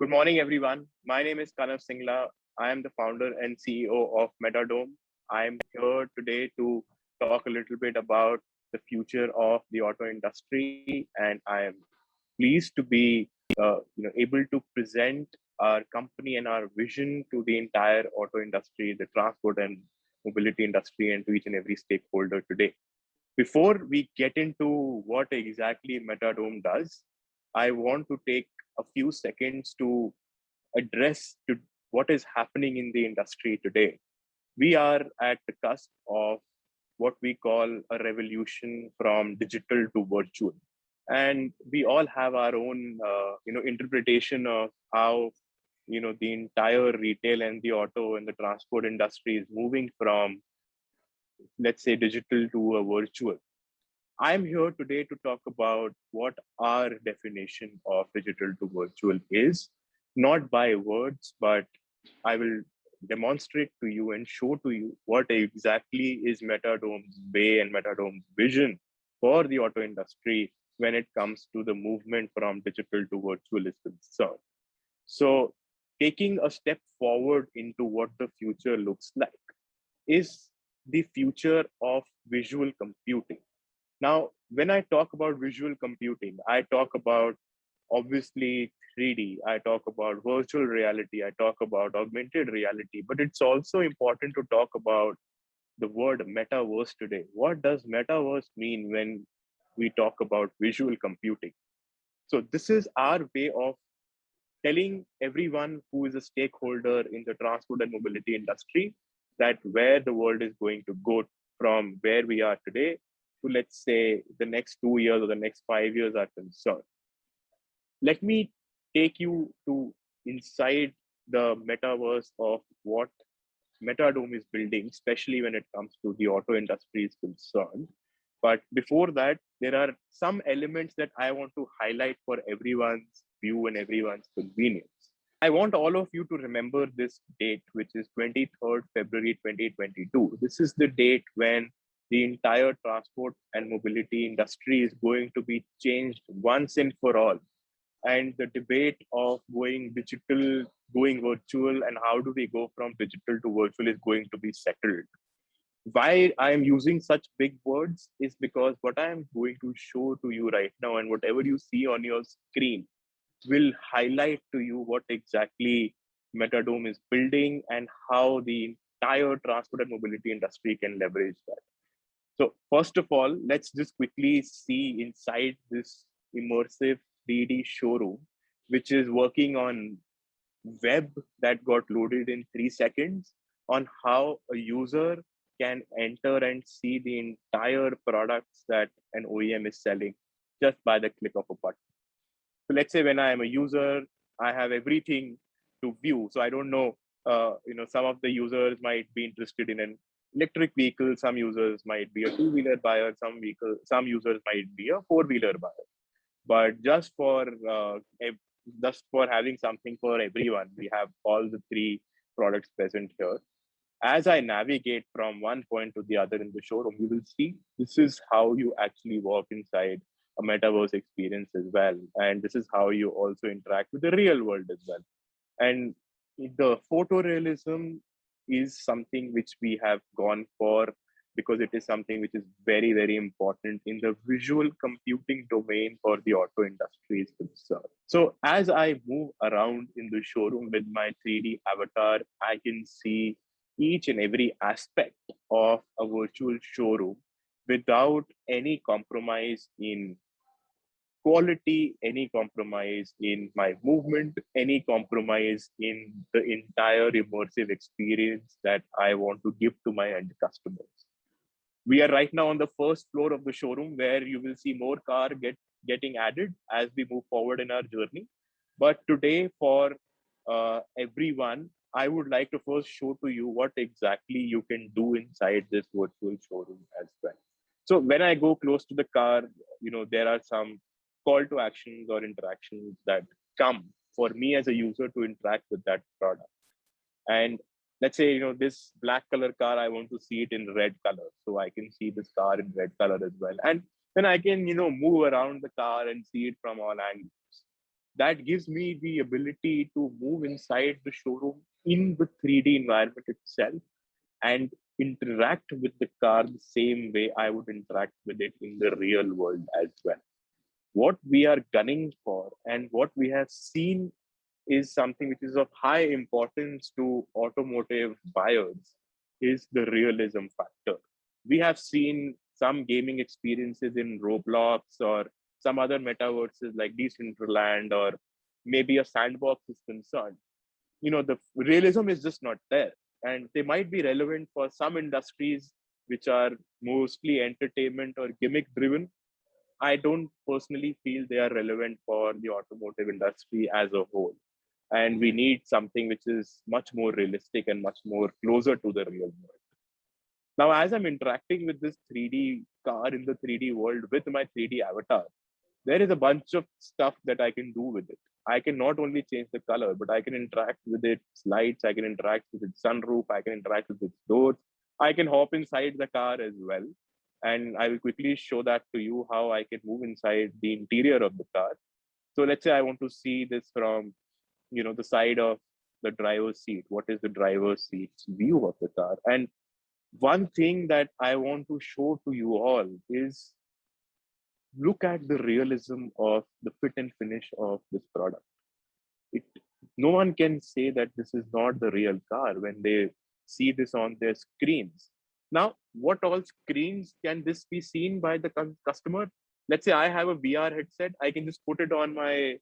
Good morning, everyone. My name is Kanav Singla. I am the founder and CEO of Metadome. I am here today to talk a little bit about the future of the auto industry, and I am pleased to be able to present our company and our vision to the entire auto industry, the transport and mobility industry, and to each and every stakeholder today. Before we get into what exactly Metadome does, I want to take a few seconds to address to what is happening in the industry today. We are at the cusp of what we call a revolution from digital to virtual, and we all have our own interpretation of how the entire retail and the auto and the transport industry is moving from, let's say, digital to a virtual. I'm here today to talk about what our definition of digital to virtual is, not by words, but I will demonstrate to you and show to you what exactly is Metadome's way and Metadome's vision for the auto industry when it comes to the movement from digital to virtual is concerned. So, taking a step forward into what the future looks like is the future of visual computing. Now, when I talk about visual computing, I talk about obviously 3D, I talk about virtual reality, I talk about augmented reality, but it's also important to talk about the word metaverse today. What does metaverse mean when we talk about visual computing? So, this is our way of telling everyone who is a stakeholder in the transport and mobility industry that where the world is going to go from where we are today to, let's say, the next 2 years or the next 5 years are concerned. Let me take you to inside the metaverse of what Metadome is building, especially when it comes to the auto industry is concerned. But before that, there are some elements that I want to highlight for everyone's view and everyone's convenience. I want all of you to remember this date, which is 23rd February 2022. This is the date when the entire transport and mobility industry is going to be changed once and for all. And the debate of going digital, going virtual, and how do we go from digital to virtual is going to be settled. Why I am using such big words is because what I am going to show to you right now and whatever you see on your screen will highlight to you what exactly Metadome is building and how the entire transport and mobility industry can leverage that. So first of all, let's just quickly see inside this immersive 3D showroom, which is working on web that got loaded in 3 seconds, on how a user can enter and see the entire products that an OEM is selling just by the click of a button. So let's say when I am a user, I have everything to view. So I don't know, some of the users might be interested in an electric vehicle. Some users might be a two-wheeler buyer. Some users might be a four-wheeler buyer. But just for having something for everyone, we have all the three products present here. As I navigate from one point to the other in the showroom, you will see this is how you actually walk inside a metaverse experience as well. And this is how you also interact with the real world as well. And the photorealism is something which we have gone for because it is something which is very, very important in the visual computing domain for the auto industry is concerned. So as I move around in the showroom with my 3D avatar, I can see each and every aspect of a virtual showroom without any compromise in quality, any compromise in my movement, any compromise in the entire immersive experience that I want to give to my end customers. We are right now on the first floor of the showroom where you will see more car getting added as we move forward in our journey. But today, for everyone, I would like to first show to you what exactly you can do inside this virtual showroom as well. So when I go close to the car, there are some call to actions or interactions that come for me as a user to interact with that product. And let's say, this black color car, I want to see it in red color. So I can see this car in red color as well. And then I can, move around the car and see it from all angles. that gives me the ability to move inside the showroom in the 3D environment itself and interact with the car the same way I would interact with it in the real world as well. What we are gunning for and what we have seen is something which is of high importance to automotive buyers is the realism factor. We have seen some gaming experiences in Roblox or some other metaverses like Decentraland or maybe a sandbox is concerned. The realism is just not there. And they might be relevant for some industries which are mostly entertainment or gimmick driven. I don't personally feel they are relevant for the automotive industry as a whole. And we need something which is much more realistic and much more closer to the real world. Now, as I'm interacting with this 3D car in the 3D world with my 3D avatar, there is a bunch of stuff that I can do with it. I can not only change the color, but I can interact with its lights, I can interact with its sunroof, I can interact with its doors, I can hop inside the car as well. And I will quickly show that to you how I can move inside the interior of the car. So let's say I want to see this from the side of the driver's seat. What is the driver's seat's view of the car? And one thing that I want to show to you all is look at the realism of the fit and finish of this product. It, no one can say that this is not the real car when they see this on their screens. Now, what all screens can this be seen by the customer? Let's say I have a VR headset. I can just put it on my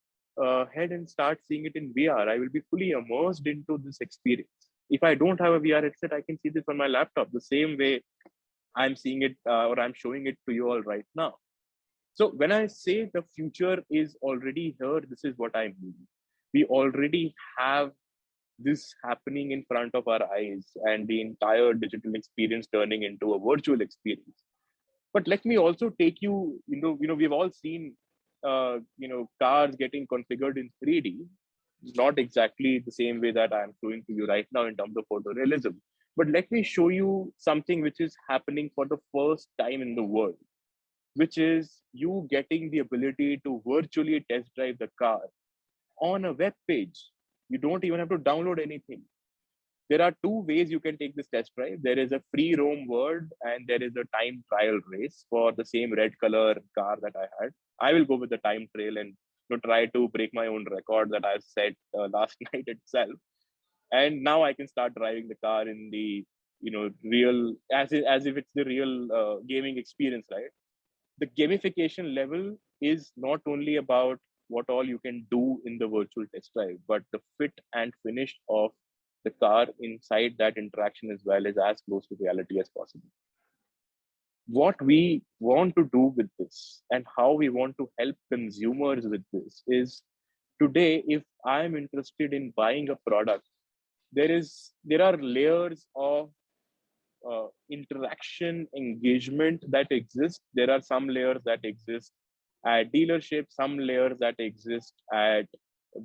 head and start seeing it in VR. I will be fully immersed into this experience. If I don't have a VR headset, I can see this on my laptop the same way I'm seeing it or I'm showing it to you all right now. So when I say the future is already here, this is what I mean. We already have this happening in front of our eyes and the entire digital experience turning into a virtual experience. But let me also take you, we've all seen, cars getting configured in 3D, not exactly the same way that I'm showing to you right now in terms of photorealism. But let me show you something which is happening for the first time in the world, which is you getting the ability to virtually test drive the car on a web page. You don't even have to download anything. There are two ways you can take this test drive. There is a free roam world and there is a time trial race for the same red color car that I had. I will go with the time trial and try to break my own record that I've set last night itself. And now I can start driving the car in the real as if it's the real gaming experience, right? The gamification level is not only about what all you can do in the virtual test drive, but the fit and finish of the car inside that interaction as well is as close to reality as possible. What we want to do with this and how we want to help consumers with this is today, if I'm interested in buying a product, there are layers of interaction engagement that exist. There are some layers that exist at dealerships, some layers that exist at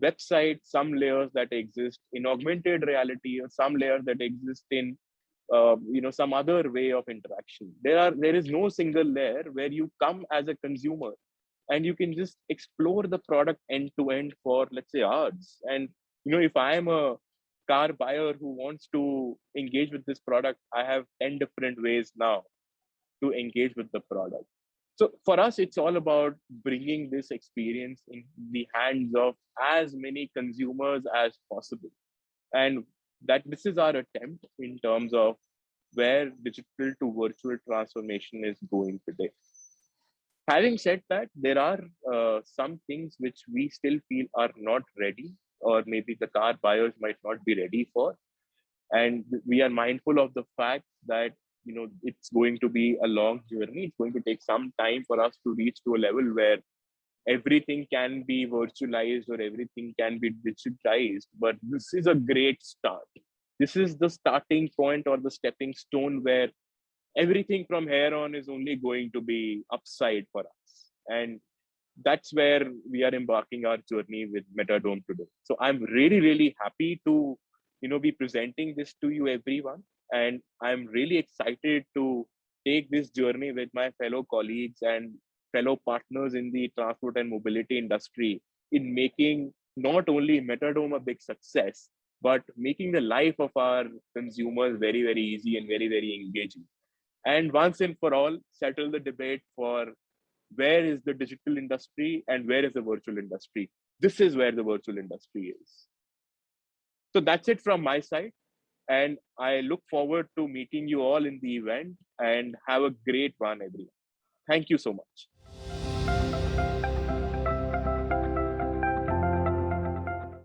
websites, some layers that exist in augmented reality, or some layers that exist in some other way of interaction. There is no single layer where you come as a consumer and you can just explore the product end to end for, let's say, hours. And if I am a car buyer who wants to engage with this product, I have 10 different ways now to engage with the product. So for us, it's all about bringing this experience in the hands of as many consumers as possible. And that this is our attempt in terms of where digital to virtual transformation is going today. Having said that, there are some things which we still feel are not ready, or maybe the car buyers might not be ready for. And we are mindful of the fact that it's going to be a long journey. It's going to take some time for us to reach to a level where everything can be virtualized or everything can be digitized. But this is a great start. This is the starting point or the stepping stone where everything from here on is only going to be upside for us. And that's where we are embarking our journey with Metadome today. So I'm really, really happy to, be presenting this to you, everyone. And I'm really excited to take this journey with my fellow colleagues and fellow partners in the transport and mobility industry in making not only Metadome a big success, but making the life of our consumers very, very easy and very, very engaging. And once and for all, settle the debate for where is the digital industry and where is the virtual industry. This is where the virtual industry is. So that's it from my side. And I look forward to meeting you all in the event, and have a great one, everyone. Thank you so much.